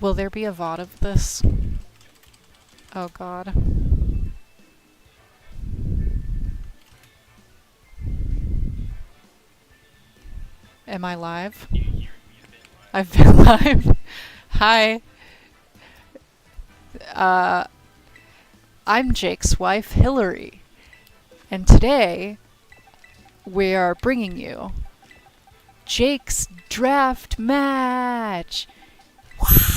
Will there be a VOD of this? Oh god. Am I live? I've been live. Hi. I'm Jake's wife, Hillary. And today, we are bringing you Jake's draft match. Wow.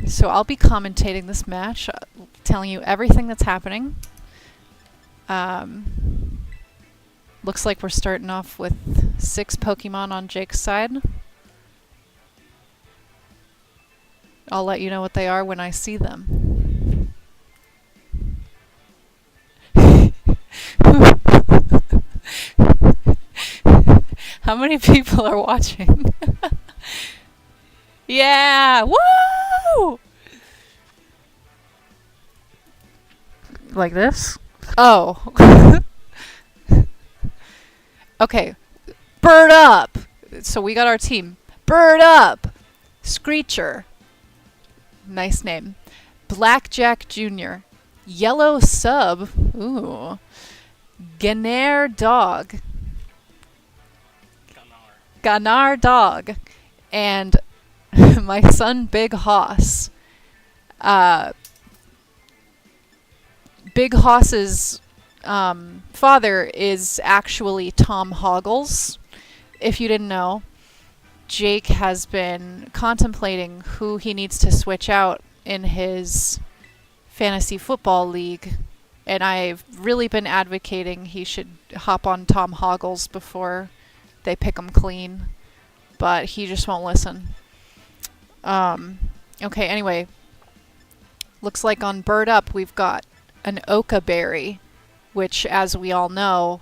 So I'll be commentating this match, telling you everything that's happening. Looks like we're starting off with 6 Pokemon on Jake's side. I'll let you know what they are when I see them. How many people are watching? Yeah! Woo! Like this? Oh. Okay. Bird up! So we got our team. Bird up! Screecher. Nice name. Blackjack Jr. Yellow Sub. Ooh. Ganar Dog. Ganar Dog. And my son Big Hoss. Big Hoss's father is actually Tom Hoggles. If you didn't know, Jake has been contemplating who he needs to switch out in his fantasy football league, and I've really been advocating he should hop on Tom Hoggles before they pick him clean, but he just won't listen. Okay, anyway, looks like on Bird Up we've got an Oka Berry, which, as we all know,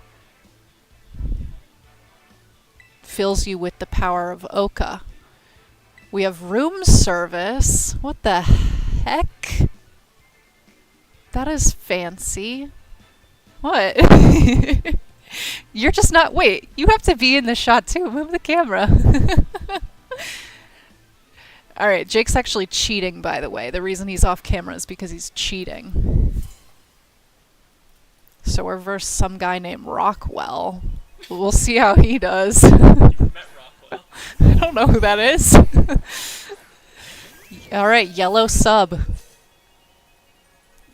fills you with the power of Oka. We have room service. What the heck? That is fancy. What? You're just not... Wait, you have to be in the shot too. Move the camera. Alright, Jake's actually cheating, by the way. The reason he's off camera is because he's cheating. So we're versus some guy named Rockwell. We'll see how he does. I don't know who that is. Alright, Yellow Sub.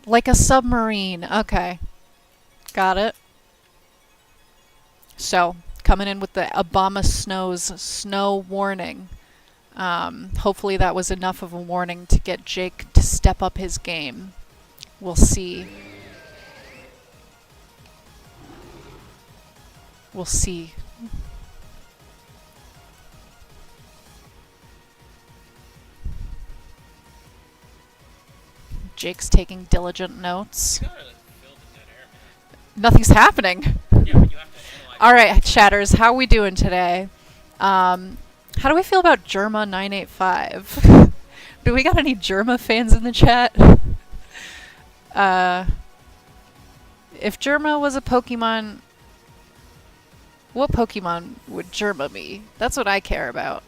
Like a submarine. Okay. Got it. So, coming in with the Obama Snow's snow warning. Hopefully that was enough of a warning to get Jake to step up his game. We'll see. We'll see. Jake's taking diligent notes. Nothing's happening. Alright, chatters, how are we doing today? How do we feel about Germa 985? Do we got any Germa fans in the chat? If Germa was a Pokemon, what Pokemon would Germa be? That's what I care about.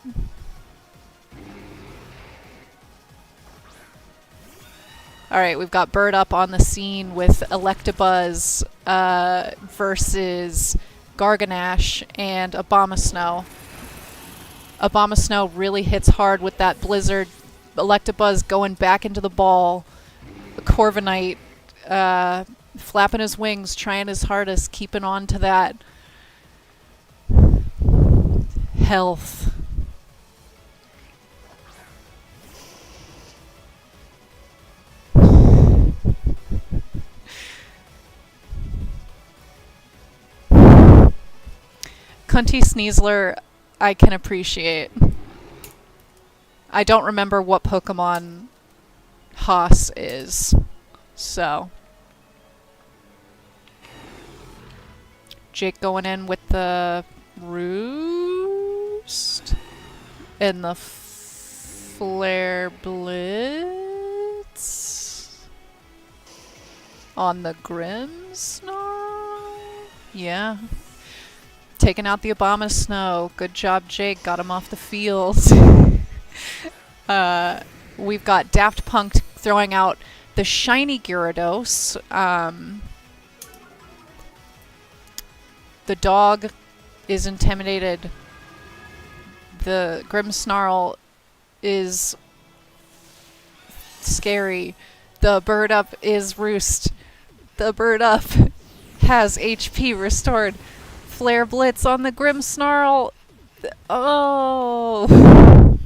Alright, we've got Bird Up on the scene with Electabuzz versus Garganash and Abomasnow. Abomasnow really hits hard with that Blizzard. Electabuzz going back into the ball. Corviknight flapping his wings, trying his hardest, keeping on to that health. Cunty Sneasler, I can appreciate. I don't remember what Pokemon Haas is, so. Jake going in with the Roost and the Flare Blitz on the Grimmsnarl. Yeah. Taking out the Obama Snow. Good job, Jake. Got him off the field. We've got Daft Punk throwing out the shiny Gyarados. The dog is intimidated. The Grimmsnarl is scary. The bird up is Roost. The bird up has HP restored. Flare Blitz on the Grimmsnarl. Oh!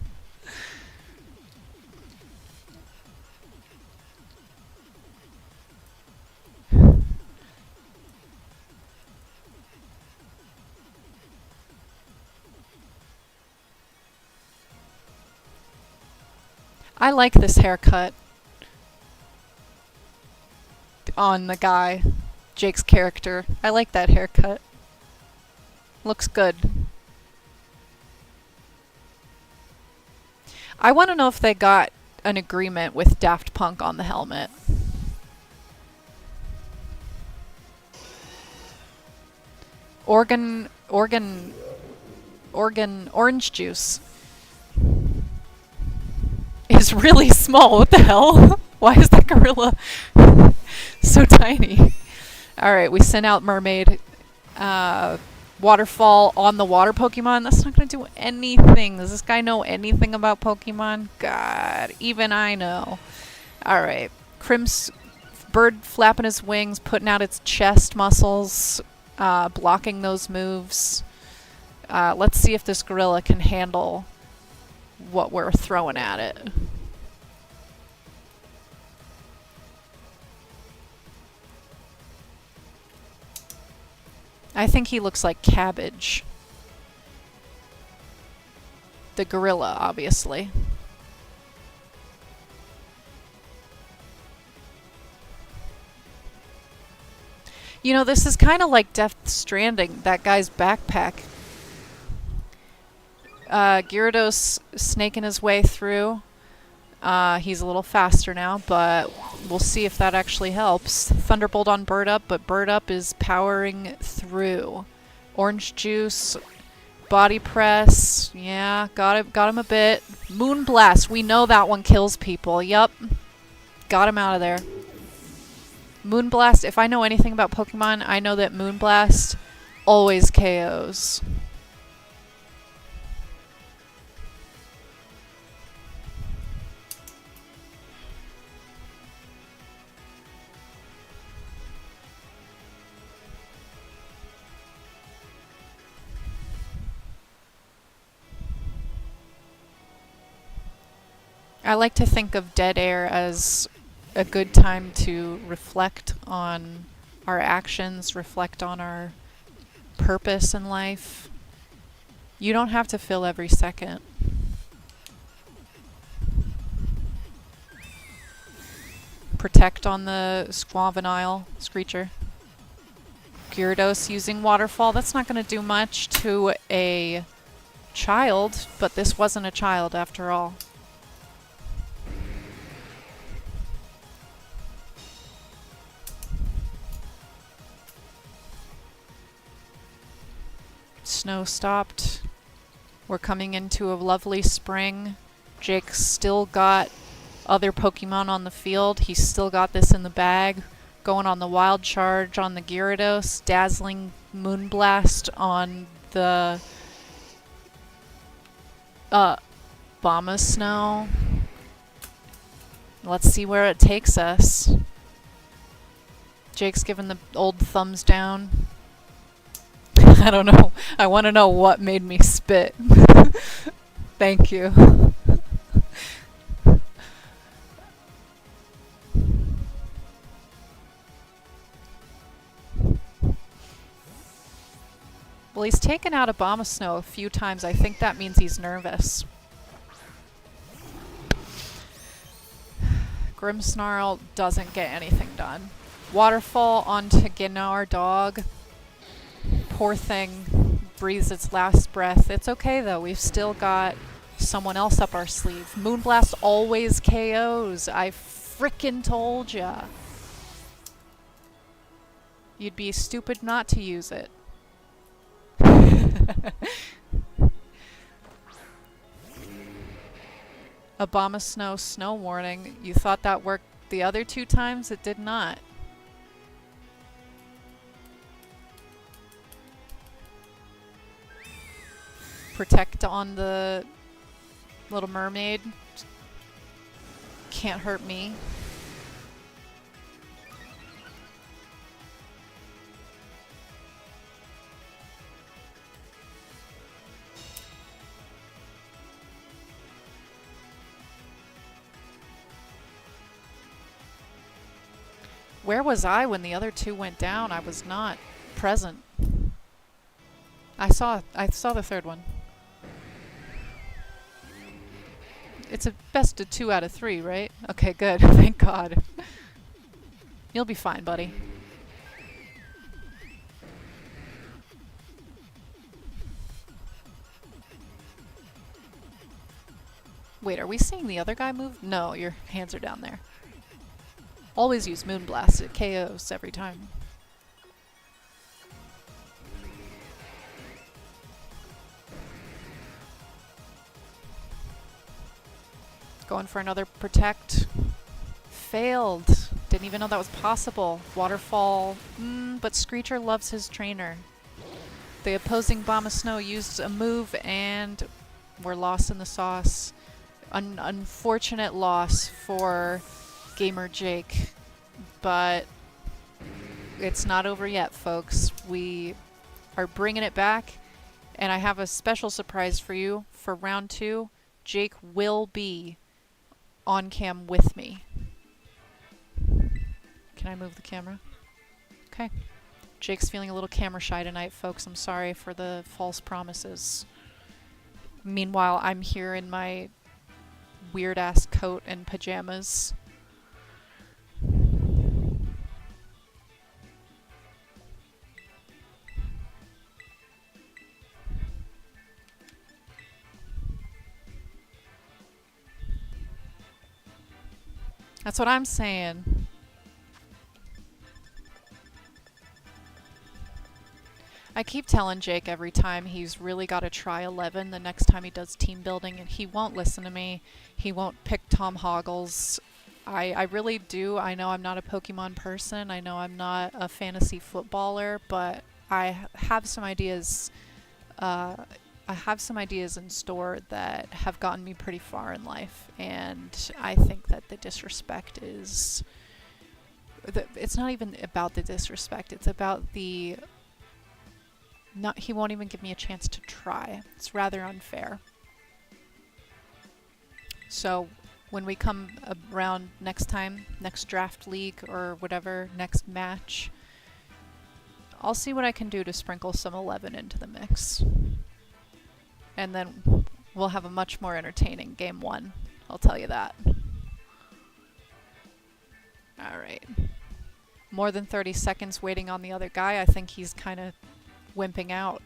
I like this haircut on the guy, Jake's character. I like that haircut. Looks good. I want to know if they got an agreement with Daft Punk on the helmet. Orange juice is really small. What the hell? Why is that gorilla so tiny? Alright, we sent out Mermaid. Waterfall on the water Pokemon. That's not going to do anything. Does this guy know anything about Pokemon? God, even I know. Alright. Crim's bird flapping his wings, putting out its chest muscles, blocking those moves. Let's see if this gorilla can handle what we're throwing at it. I think he looks like cabbage. The gorilla, obviously. You know, this is kind of like Death Stranding, that guy's backpack. Gyarados snaking his way through. He's a little faster now, but we'll see if that actually helps. Thunderbolt on Bird Up, but Bird Up is powering through. Orange Juice, Body Press, yeah, got him a bit. Moonblast, we know that one kills people. Yup, got him out of there. Moonblast, if I know anything about Pokemon, I know that Moonblast always KOs. I like to think of dead air as a good time to reflect on our actions, reflect on our purpose in life. You don't have to fill every second. Protect on the Squavanile Screecher. Gyarados using Waterfall. That's not going to do much to a child, but this wasn't a child after all. Snow stopped. We're coming into a lovely spring. Jake's still got other Pokemon on the field. He's still got this in the bag. Going on the Wild Charge on the Gyarados. Dazzling Moonblast on the Bombasnow. Let's see where it takes us. Jake's giving the old thumbs down. I don't know. I want to know what made me spit. Thank you. Well, he's taken out Abomasnow a few times. I think that means he's nervous. Grimmsnarl doesn't get anything done. Waterfall onto Gnar Dog. Poor thing breathes its last breath. It's okay though, we've still got someone else up our sleeve. Moonblast always KOs. I frickin' told ya. You'd be stupid not to use it. Abomasnow snow warning. You thought that worked the other 2 times? It did not. Protect on the Little Mermaid. Can't hurt me. Where was I when the other 2 went down? I was not present. I saw the 3rd one. It's a best of 2 out of 3, right? Okay, good. Thank God. You'll be fine, buddy. Wait, are we seeing the other guy move? No, your hands are down there. Always use Moonblast. It KOs every time. Going for another protect. Failed. Didn't even know that was possible. Waterfall. But Screecher loves his trainer. The opposing Abomasnow used a move and we're lost in the sauce. An unfortunate loss for Gamer Jake. But it's not over yet, folks. We are bringing it back. And I have a special surprise for you. For round 2, Jake will be on cam with me. Can I move the camera? Okay. Jake's feeling a little camera shy tonight, folks. I'm sorry for the false promises. Meanwhile, I'm here in my weird-ass coat and pajamas. That's what I'm saying. I keep telling Jake every time he's really got to try 11 the next time he does team building, and he won't listen to me. He won't pick Tom Hoggles. I really do. I know I'm not a Pokemon person. I know I'm not a fantasy footballer, but I have some ideas. I have some ideas in store that have gotten me pretty far in life, and I think that the disrespect is... it's not even about the disrespect, it's about the... he won't even give me a chance to try. It's rather unfair. So, when we come around next time, next draft league or whatever, next match, I'll see what I can do to sprinkle some 11 into the mix. And then we'll have a much more entertaining game 1. I'll tell you that. Alright. More than 30 seconds waiting on the other guy. I think he's kind of wimping out.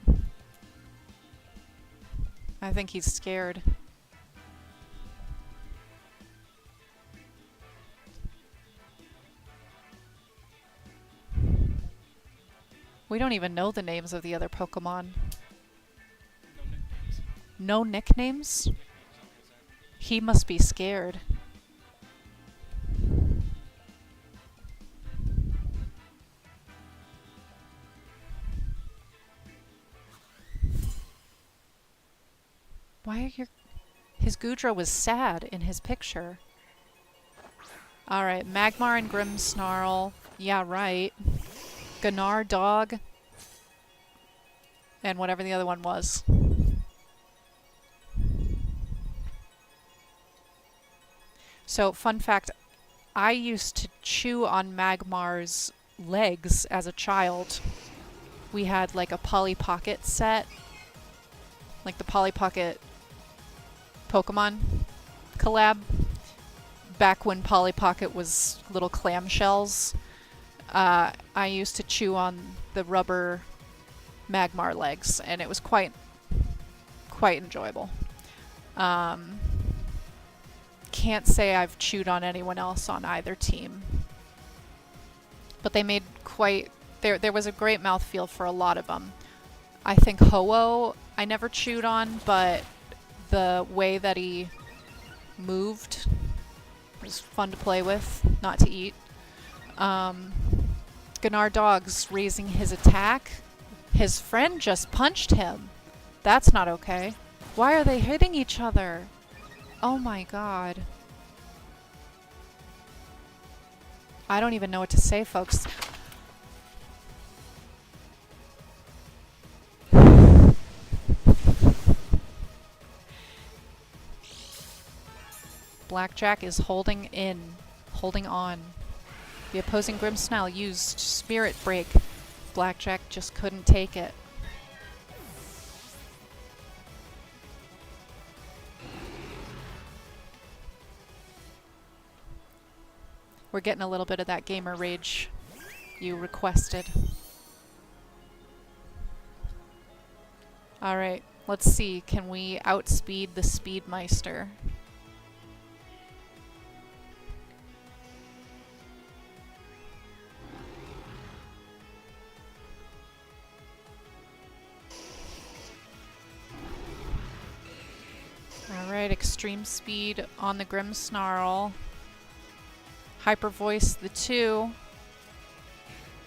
I think he's scared. We don't even know the names of the other Pokemon. No nicknames? He must be scared. Why are your... His Goodra was sad in his picture. Alright, Magmar and Grimmsnarl. Yeah, right. Gunnar Dog. And whatever the other one was. So, fun fact, I used to chew on Magmar's legs as a child. We had like a Polly Pocket set. Like the Polly Pocket Pokemon collab. Back when Polly Pocket was little clamshells. I used to chew on the rubber Magmar legs, and it was quite enjoyable. Can't say I've chewed on anyone else on either team. But they made quite... There was a great mouthfeel for a lot of them. I think Ho-Oh I never chewed on, but the way that he moved was fun to play with, not to eat. Gunnar Dog's raising his attack. His friend just punched him. That's not okay. Why are they hitting each other? Oh my god. I don't even know what to say, folks. Blackjack is holding on. The opposing Grimmsnarl used Spirit Break. Blackjack just couldn't take it. We're getting a little bit of that gamer rage you requested. Alright, let's see. Can we outspeed the Speedmeister? Alright, extreme speed on the Grimmsnarl. Hyper Voice the 2.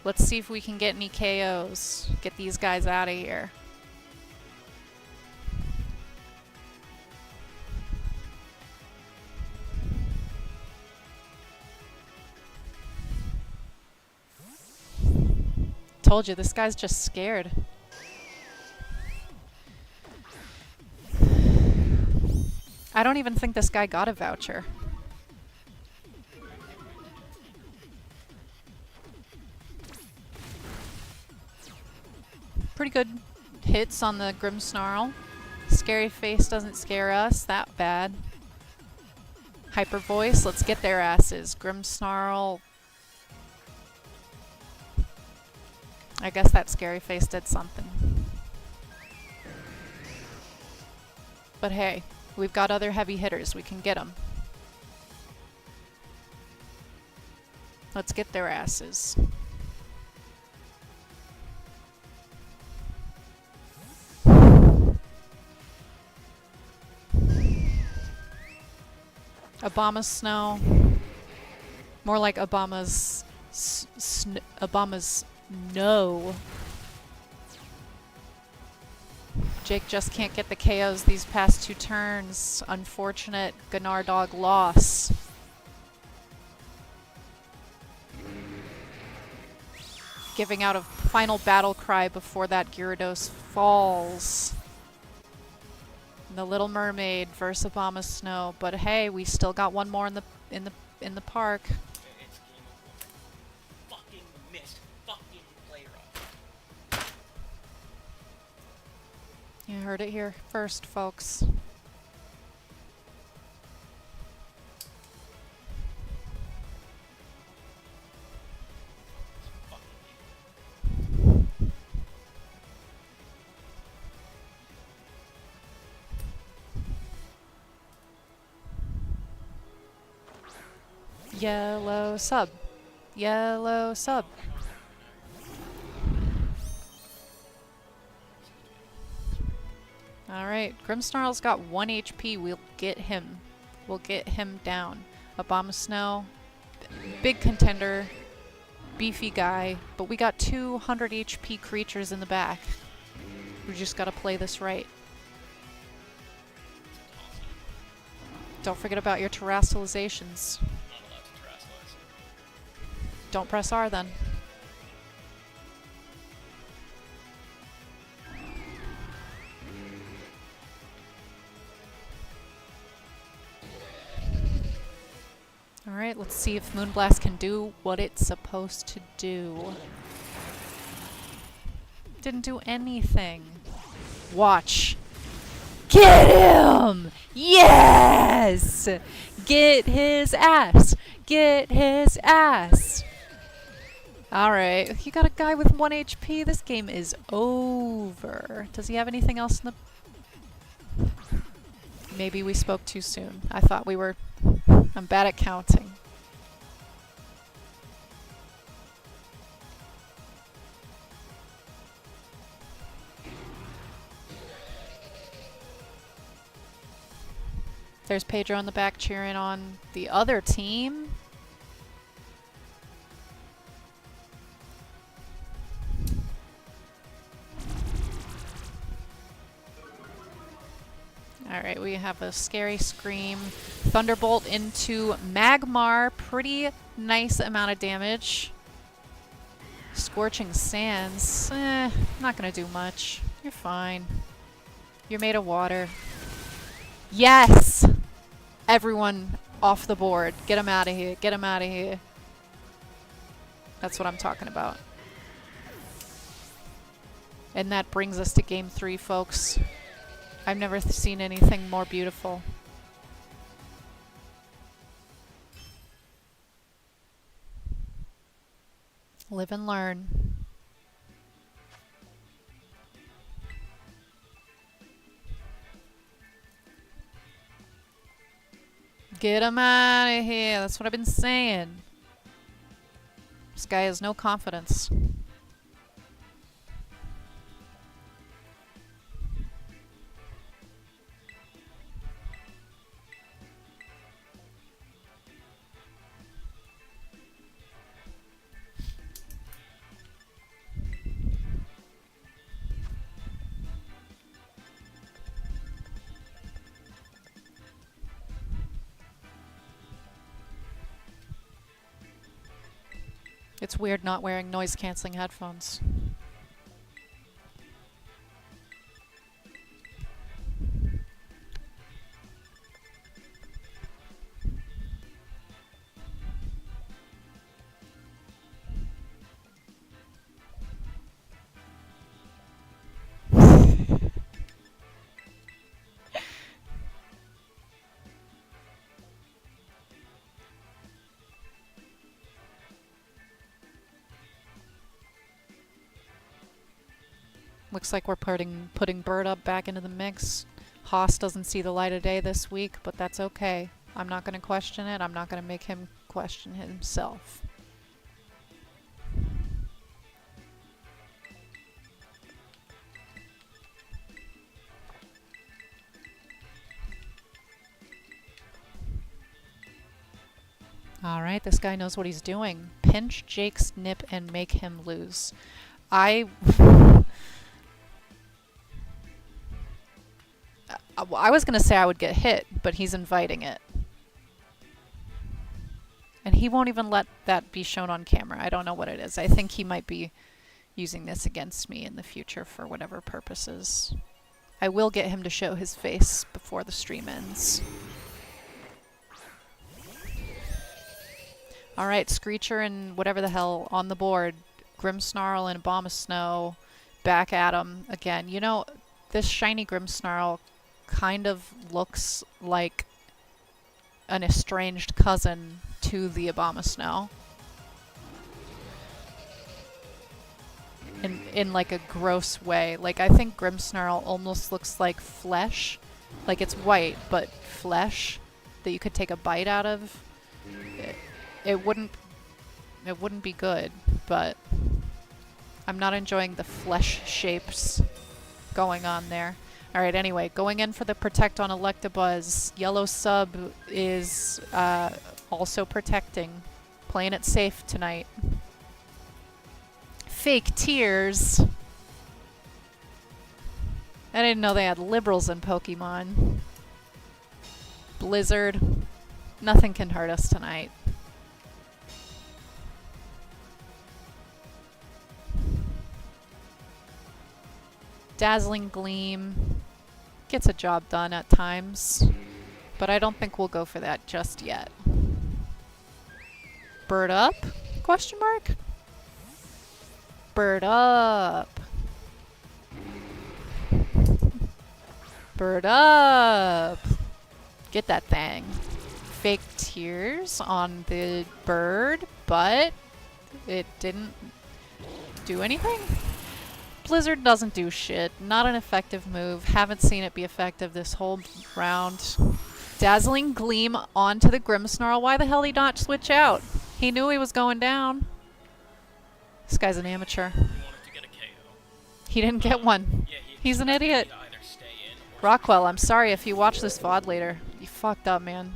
Let's see if we can get any KOs. Get these guys out of here. Told you, this guy's just scared. I don't even think this guy got a voucher. Pretty good hits on the Grimmsnarl. Scary Face doesn't scare us that bad. Hyper Voice, let's get their asses. Grimmsnarl. I guess that Scary Face did something. But hey, we've got other heavy hitters. We can get them. Let's get their asses. Obama's Snow. More like Obama's Obama's no. Jake just can't get the KOs these past 2 turns. Unfortunate Gunnar Dog loss. Giving out a final battle cry before that Gyarados falls. The Little Mermaid versus Obama's Snow, but hey, we still got one more in the park. Fucking missed. Fucking player up. You heard it here first, folks. Yellow sub. Yellow sub. Alright, Grimmsnarl's got 1 HP. We'll get him. We'll get him down. Obama Snow, big contender, beefy guy, but we got 200 HP creatures in the back. We just gotta play this right. Don't forget about your terrestrializations. Don't press R then. Alright, let's see if Moonblast can do what it's supposed to do. Didn't do anything. Watch. Get him! Yes! Get his ass! Get his ass! Alright, you got a guy with 1 HP. This game is over. Does he have anything else in the... Maybe we spoke too soon. I thought we were... I'm bad at counting. There's Pedro in the back cheering on the other team. Alright, we have a scary scream. Thunderbolt into Magmar. Pretty nice amount of damage. Scorching Sands. Not gonna do much. You're fine. You're made of water. Yes! Everyone off the board. Get him out of here. Get him out of here. That's what I'm talking about. And that brings us to game 3, folks. I've never seen anything more beautiful. Live and learn. Get him out of here. That's what I've been saying. This guy has no confidence. It's weird not wearing noise-canceling headphones. Looks like we're putting Bird up back into the mix. Haas doesn't see the light of day this week, but that's okay. I'm not going to question it. I'm not going to make him question himself. Alright, this guy knows what he's doing. Pinch Jake's nip and make him lose. I was going to say I would get hit, but he's inviting it. And he won't even let that be shown on camera. I don't know what it is. I think he might be using this against me in the future for whatever purposes. I will get him to show his face before the stream ends. Alright, Screecher and whatever the hell on the board. Grimmsnarl and Abomasnow back at him again. You know, this shiny Grimmsnarl kind of looks like an estranged cousin to the Abomasnow. In like a gross way. Like, I think Grimmsnarl almost looks like flesh. Like, it's white, but flesh that you could take a bite out of. It wouldn't be good, but I'm not enjoying the flesh shapes going on there. Alright, anyway, going in for the Protect on Electabuzz. Yellow sub is also protecting. Playing it safe tonight. Fake tears. I didn't know they had liberals in Pokemon. Blizzard. Nothing can hurt us tonight. Dazzling Gleam gets a job done at times, but I don't think we'll go for that just yet. Bird up? Question mark? Bird up. Bird up. Get that thing. Fake tears on the bird, but it didn't do anything. Blizzard doesn't do shit. Not an effective move. Haven't seen it be effective this whole round. Dazzling Gleam onto the Grimmsnarl. Why the hell did he not switch out? He knew he was going down. This guy's an amateur. He wanted to get a KO. He didn't get one. Yeah, He's an idiot. to either stay in or Rockwell, I'm sorry if you watch this VOD later. You fucked up, man.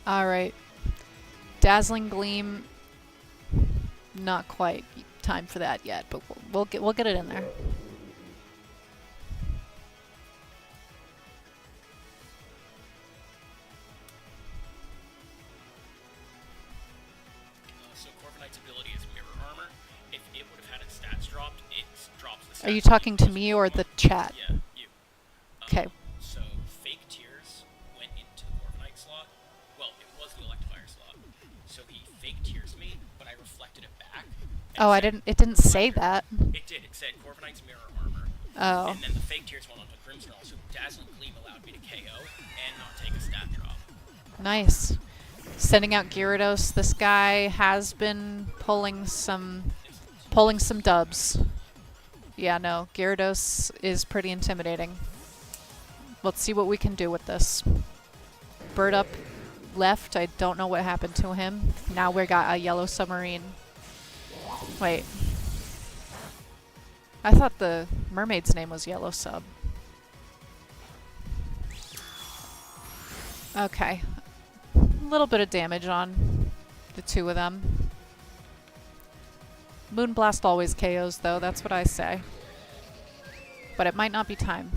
Alright. Dazzling Gleam. Not quite time for that yet, but we'll get it in there. So Corviknight's ability is Mirror Armor. If it would have had its stats dropped, it drops the stats. Are you talking to me or the chat? Yeah, you. Okay. So Fake Tears went into the Corviknight slot. Well, it was the Electivire slot. So he Fake Tears me, but I reflected it back. Oh, it didn't say that. It did. It said Corviknight's Mirror Armor. Oh. And then the Fake Tears went onto Grimmsnarl, so Dazzling Gleam allowed me to KO and not take a stat drop. Nice. Sending out Gyarados. This guy has been pulling some dubs. Yeah, no, Gyarados is pretty intimidating. Let's see what we can do with this. Bird up left. I don't know what happened to him. Now we got a Yellow Submarine. Wait. I thought the mermaid's name was Yellow Sub. Okay. A little bit of damage on the two of them. Moonblast always KOs though, that's what I say. But it might not be time.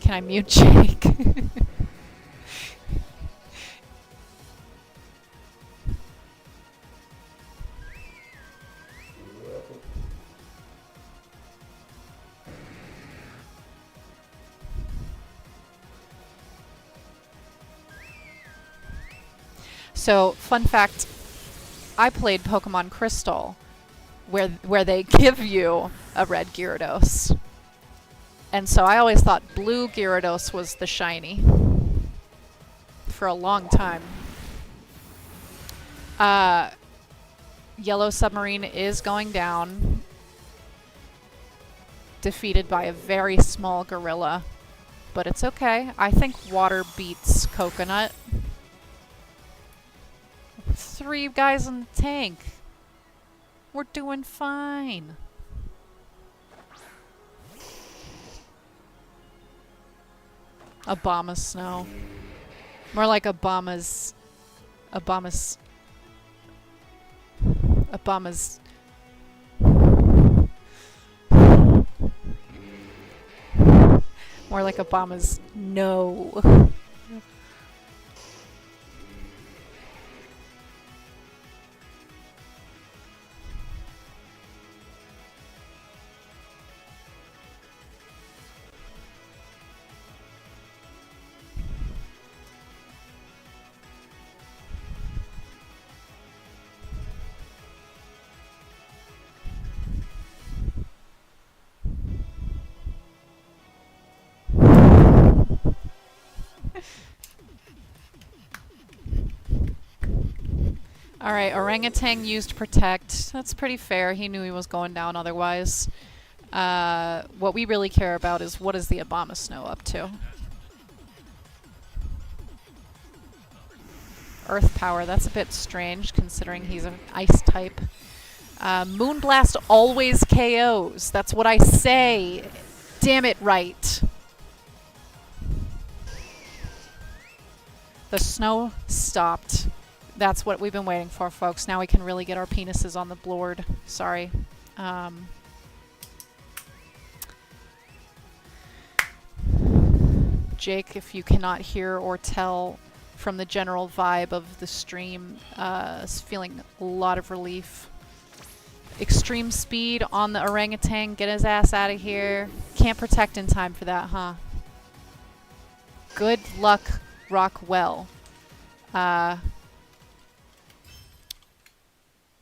Can I mute Jake? So, fun fact, I played Pokemon Crystal, where they give you a red Gyarados. And so I always thought blue Gyarados was the shiny. For a long time. Yellow Submarine is going down. Defeated by a very small gorilla. But it's okay. I think water beats coconut. 3 guys in the tank. We're doing fine. Obama snow. More like Obama's more like Obama's no. Alright, Orangutan used Protect. That's pretty fair. He knew he was going down otherwise. What we really care about is what is the Abomasnow up to? Earth Power, that's a bit strange considering he's an Ice type. Moonblast always KOs. That's what I say. Damn it right. The snow stopped. That's what we've been waiting for, folks. Now we can really get our penises on the board. Sorry. Jake, if you cannot hear or tell from the general vibe of the stream, is feeling a lot of relief. Extreme speed on the orangutan. Get his ass out of here. Can't protect in time for that, huh? Good luck, Rockwell.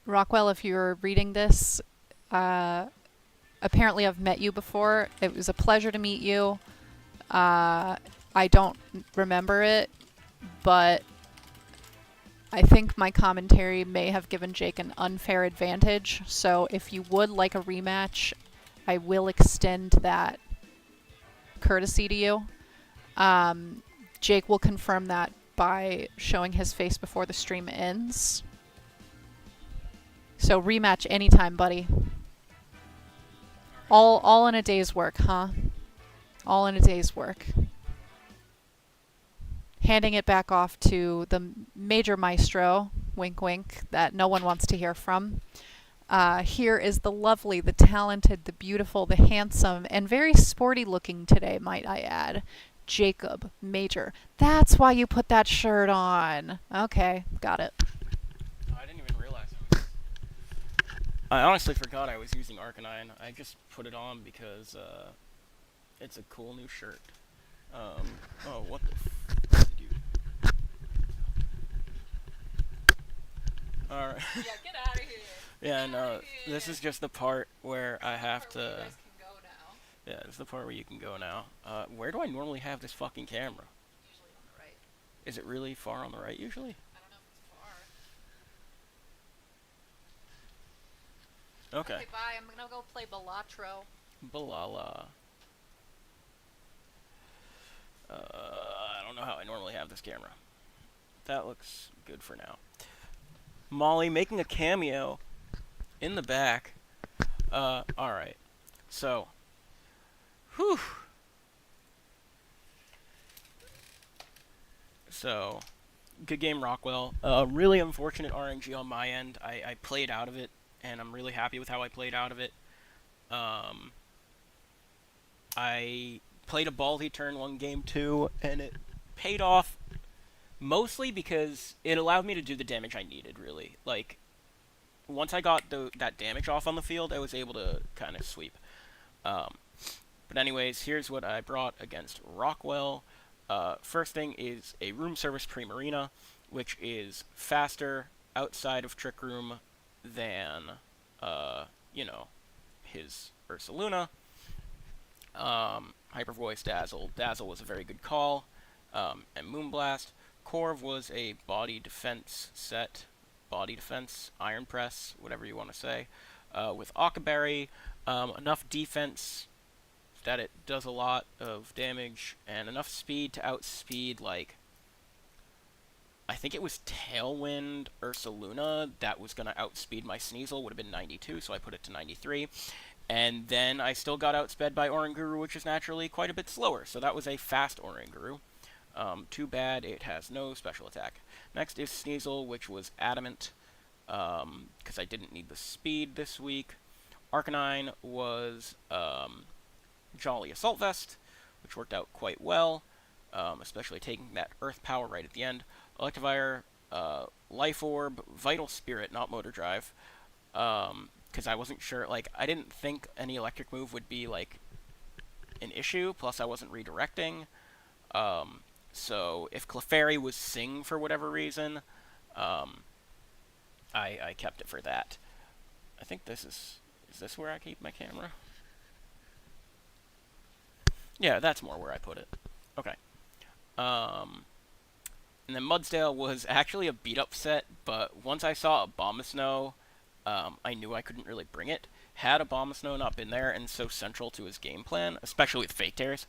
Rockwell, if you're reading this, apparently I've met you before. It was a pleasure to meet you. I don't remember it, but I think my commentary may have given Jake an unfair advantage. So if you would like a rematch, I will extend that courtesy to you. Jake will confirm that by showing his face before the stream ends. So rematch anytime, buddy. All in a day's work, huh? all in a day's work. Handing it back off to the major maestro, wink wink, that no one wants to hear from. Here is the lovely, the talented, the beautiful, the handsome, and very sporty looking today, might I add, Jacob Major. That's why you put that shirt on. Okay, got it. Oh, I didn't even realize. I honestly forgot I was using Arcanine. I just put it on because it's a cool new shirt. Oh, what the f did you... Alright. Yeah, get out of here. Yeah, no, this is just the part where I have to... You guys can go now. Yeah, this is the part where you can go now. Where do I normally have this fucking camera? Usually on the right. Is it really far on the right, usually? I don't know if it's far. Okay. Okay, bye. I'm gonna go play Balatro. Balala. I don't know how I normally have this camera. That looks good for now. Molly making a cameo in the back. Alright. So. Whew. So. Good game, Rockwell. Really unfortunate RNG on my end. I played out of it, and I'm really happy with how I played out of it. I played a ballsy turn 1 game 2, and it paid off mostly because it allowed me to do the damage I needed, really. Like, once I got that damage off on the field, I was able to kind of sweep. But anyways, here's what I brought against Rockwell. First thing is a room service Primarina, which is faster outside of Trick Room than, you know, his Ursaluna. Hyper Voice, Dazzle. Dazzle was a very good call. And Moonblast. Corv was a body defense set. Body defense, Iron Press, whatever you want to say. With Okaberry, enough defense that it does a lot of damage, and enough speed to outspeed, like, I think it was Tailwind Ursaluna that was going to outspeed my Sneasel, would have been 92, so I put it to 93. And then I still got outsped by Oranguru, which is naturally quite a bit slower, so that was a fast Oranguru. Too bad it has no special attack. Next is Sneasel, which was Adamant, because I didn't need the speed this week. Arcanine was Jolly Assault Vest, which worked out quite well, especially taking that Earth Power right at the end. Electivire, Life Orb, Vital Spirit, not Motor Drive, because I wasn't sure, like, I didn't think any electric move would be, like, an issue, plus I wasn't redirecting. So if Clefairy was Sing for whatever reason, I kept it for that. I think this is this where I keep my camera? Yeah, that's more where I put it. Okay. And then Mudsdale was actually a beat-up set, but once I saw Abomasnow, I knew I couldn't really bring it. Had Abomasnow not been there and so central to his game plan, especially with Fake Tears,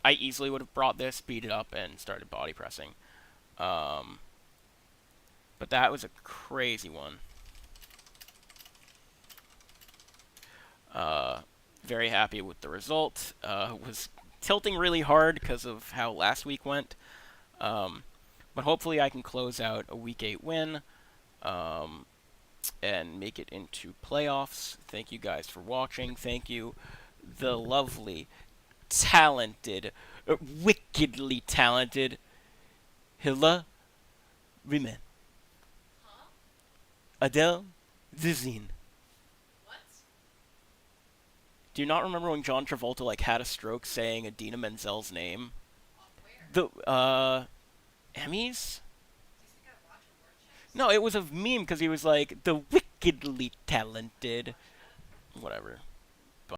I easily would have brought this, beat it up, and started body pressing. But that was a crazy one. Very happy with the result. Was tilting really hard because of how last week went. But hopefully I can close out a Week 8 win and make it into playoffs. Thank you guys for watching. Thank you, the lovely, talented, wickedly talented Hilla Riemann. Huh? Adele Zizine. What? Do you not remember when John Travolta like had a stroke saying Idina Menzel's name? Where? The Emmys? No, it was a meme because he was like the wickedly talented. Whatever.